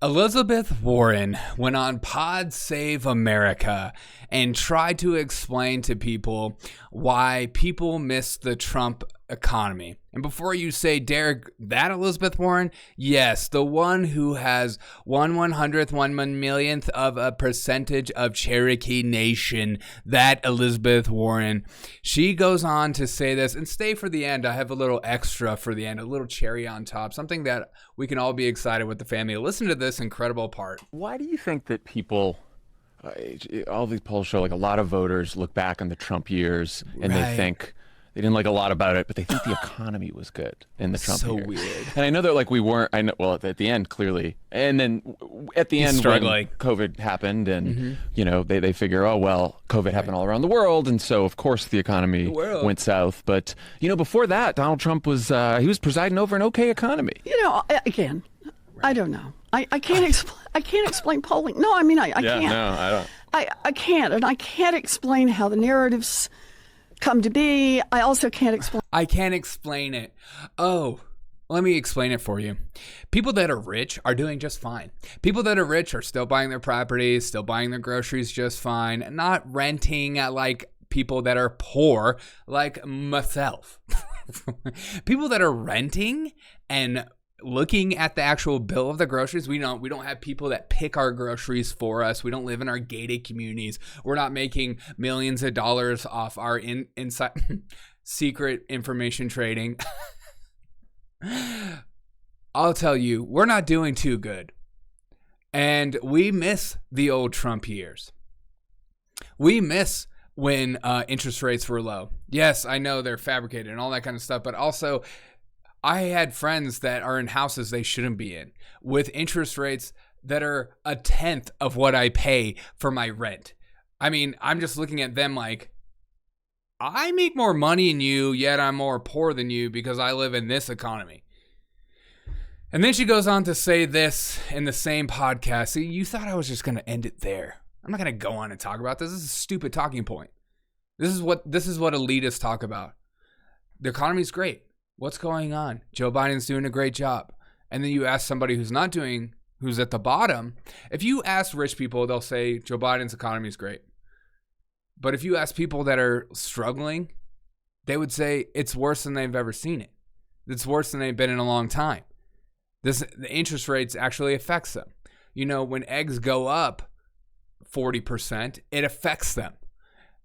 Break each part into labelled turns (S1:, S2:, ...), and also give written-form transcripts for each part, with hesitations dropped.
S1: Elizabeth Warren went on Pod Save America and tried to explain to people why people miss the Trump economy. And before you say, Derek, that Elizabeth Warren? Yes, the one who has 1/100th of a percentage of Cherokee Nation, that Elizabeth Warren. She goes on to say this, and stay for the end. I have a little extra for the end, a little cherry on top, something that we can all be excited with the family. Listen to this incredible part.
S2: Why do you think that people, all these polls show, like, a lot of voters look back on the Trump years and they think they didn't like a lot about it, but they think the economy was good in the Trump years. So weird. And I know that, like, we weren't, I know, well, at the end, clearly. And then at the end, when COVID happened and, you know, they figure, oh, well, COVID happened all around the world. And so, of course, the economy went south. But, you know, before that, Donald Trump was, he was presiding over an okay economy.
S3: You know, again, I don't know. I can't explain polling. No, I mean, I can't.
S2: No, I don't.
S3: I can't. And I can't explain how the narratives come to be. I also can't explain.
S1: I can't explain it. Oh, let me explain it for you. People that are rich are doing just fine. People that are rich are still buying their properties, still buying their groceries just fine, not renting like people that are poor like myself. People that are renting and looking at the actual bill of the groceries, we don't have people that pick our groceries for us. We don't live in our gated communities. We're not making millions of dollars off our inside secret information trading. I'll tell you, we're not doing too good. And we miss the old Trump years. We miss when interest rates were low. Yes, I know they're fabricated and all that kind of stuff, but also I had friends that are in houses they shouldn't be in with interest rates that are a tenth of what I pay for my rent. I mean, I'm just looking at them like, I make more money than you, yet I'm more poor than you because I live in this economy. And then she goes on to say this in the same podcast. See, you thought I was just going to end it there. I'm not going to go on and talk about this. This is a stupid talking point. This is what elitists talk about. The economy's great. What's going on? Joe Biden's doing a great job. And then you ask somebody who's at the bottom. If you ask rich people, they'll say Joe Biden's economy is great. But if you ask people that are struggling, they would say it's worse than they've ever seen it. It's worse than they've been in a long time. The interest rates actually affects them. You know, when eggs go up 40%, it affects them.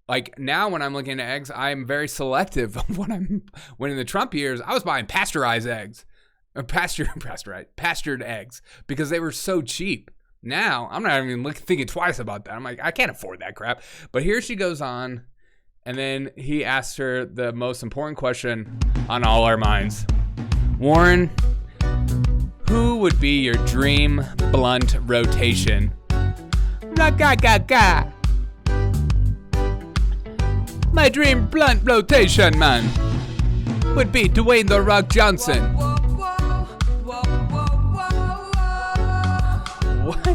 S1: Like now when I'm looking at eggs, I'm very selective of when in the Trump years, I was buying pasteurized eggs, or pastured eggs because they were so cheap. Now I'm not even thinking twice about that. I'm like, I can't afford that crap. But here she goes on, and then he asks her the most important question on all our minds. Warren, who would be your dream blunt rotation? Ra-ga-ga-ga. My dream blunt rotation, man, would be Dwayne "The Rock" Johnson. What?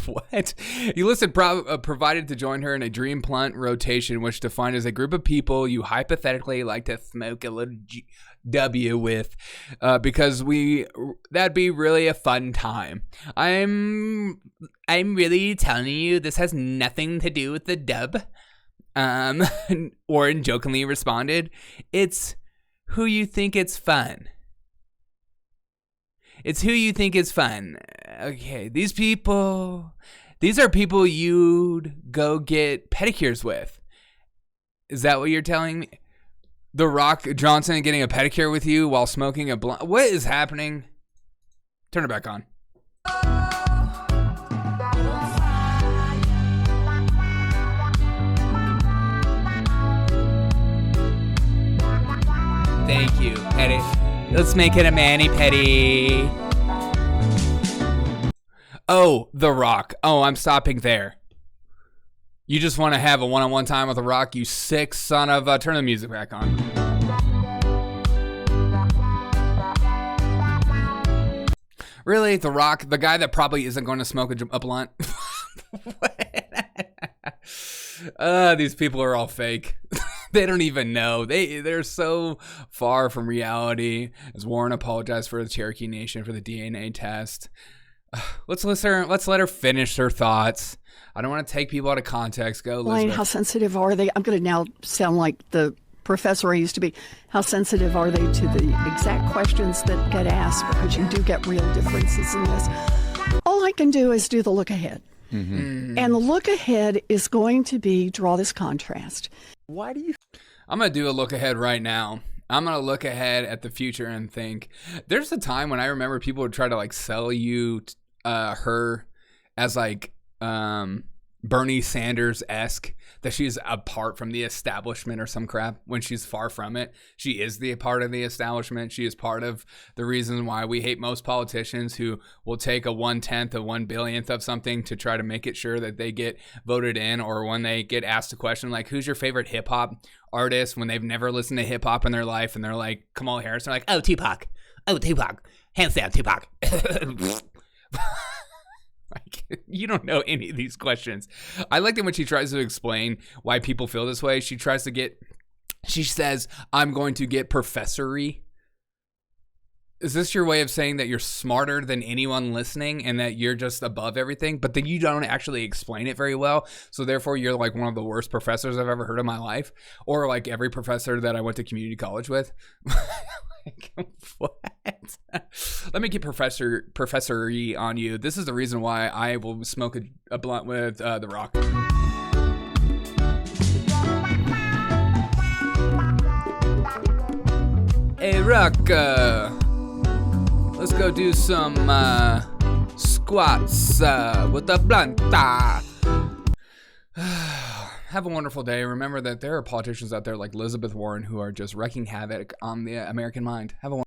S1: What? You listed provided to join her in a dream blunt rotation, which defined as a group of people you hypothetically like to smoke a little W with, because that'd be really a fun time. I'm really telling you, this has nothing to do with the dub. Warren jokingly responded, "It's who you think it's fun. It's who you think is fun." Okay, these are people you'd go get pedicures with. Is that what you're telling me? The Rock Johnson getting a pedicure with you while smoking a blunt. What is happening? Turn it back on. Thank you. Edit. Let's make it a mani-pedi. Oh, The Rock. Oh, I'm stopping there. You just want to have a one-on-one time with The Rock, you sick son of a... Turn the music back on. Really? The Rock? The guy that probably isn't going to smoke a blunt? These people are all fake. They don't even know. They're so far from reality. As Warren apologized for the Cherokee Nation for the DNA test. Let's let her finish her thoughts. I don't want to take people out of context. Go, Elizabeth.
S3: Dwayne, how sensitive are they? I'm going to now sound like the professor I used to be. How sensitive are they to the exact questions that get asked? Because you do get real differences in this. All I can do is do the look ahead. Mm-hmm. And the look ahead is going to be draw this contrast.
S1: Why do you? I'm going to do a look ahead right now. I'm going to look ahead at the future and think there's a time when I remember people would try to like sell you her as like Bernie Sanders-esque, that she's apart from the establishment or some crap, when she's far from it. She is the part of the establishment. She is part of the reason why we hate most politicians who will take a 1/10, a 1/1000th of something to try to make it sure that they get voted in, or when they get asked a question like, who's your favorite hip hop artist, when they've never listened to hip hop in their life, and they're like Kamala Harris, they're like, oh, Tupac. Oh, Tupac. Hands down, Tupac. Like, you don't know any of these questions. I like that when she tries to explain why people feel this way, she says, I'm going to get professory. Is this your way of saying that you're smarter than anyone listening and that you're just above everything, but then you don't actually explain it very well, so therefore you're like one of the worst professors I've ever heard in my life, or like every professor that I went to community college with? Like, what? Let me get professory on you. This is the reason why I will smoke a blunt with The Rock. Hey, Rock, let's go do some squats with the blunta. Have a wonderful day. Remember that there are politicians out there like Elizabeth Warren who are just wreaking havoc on the American mind. Have a wonderful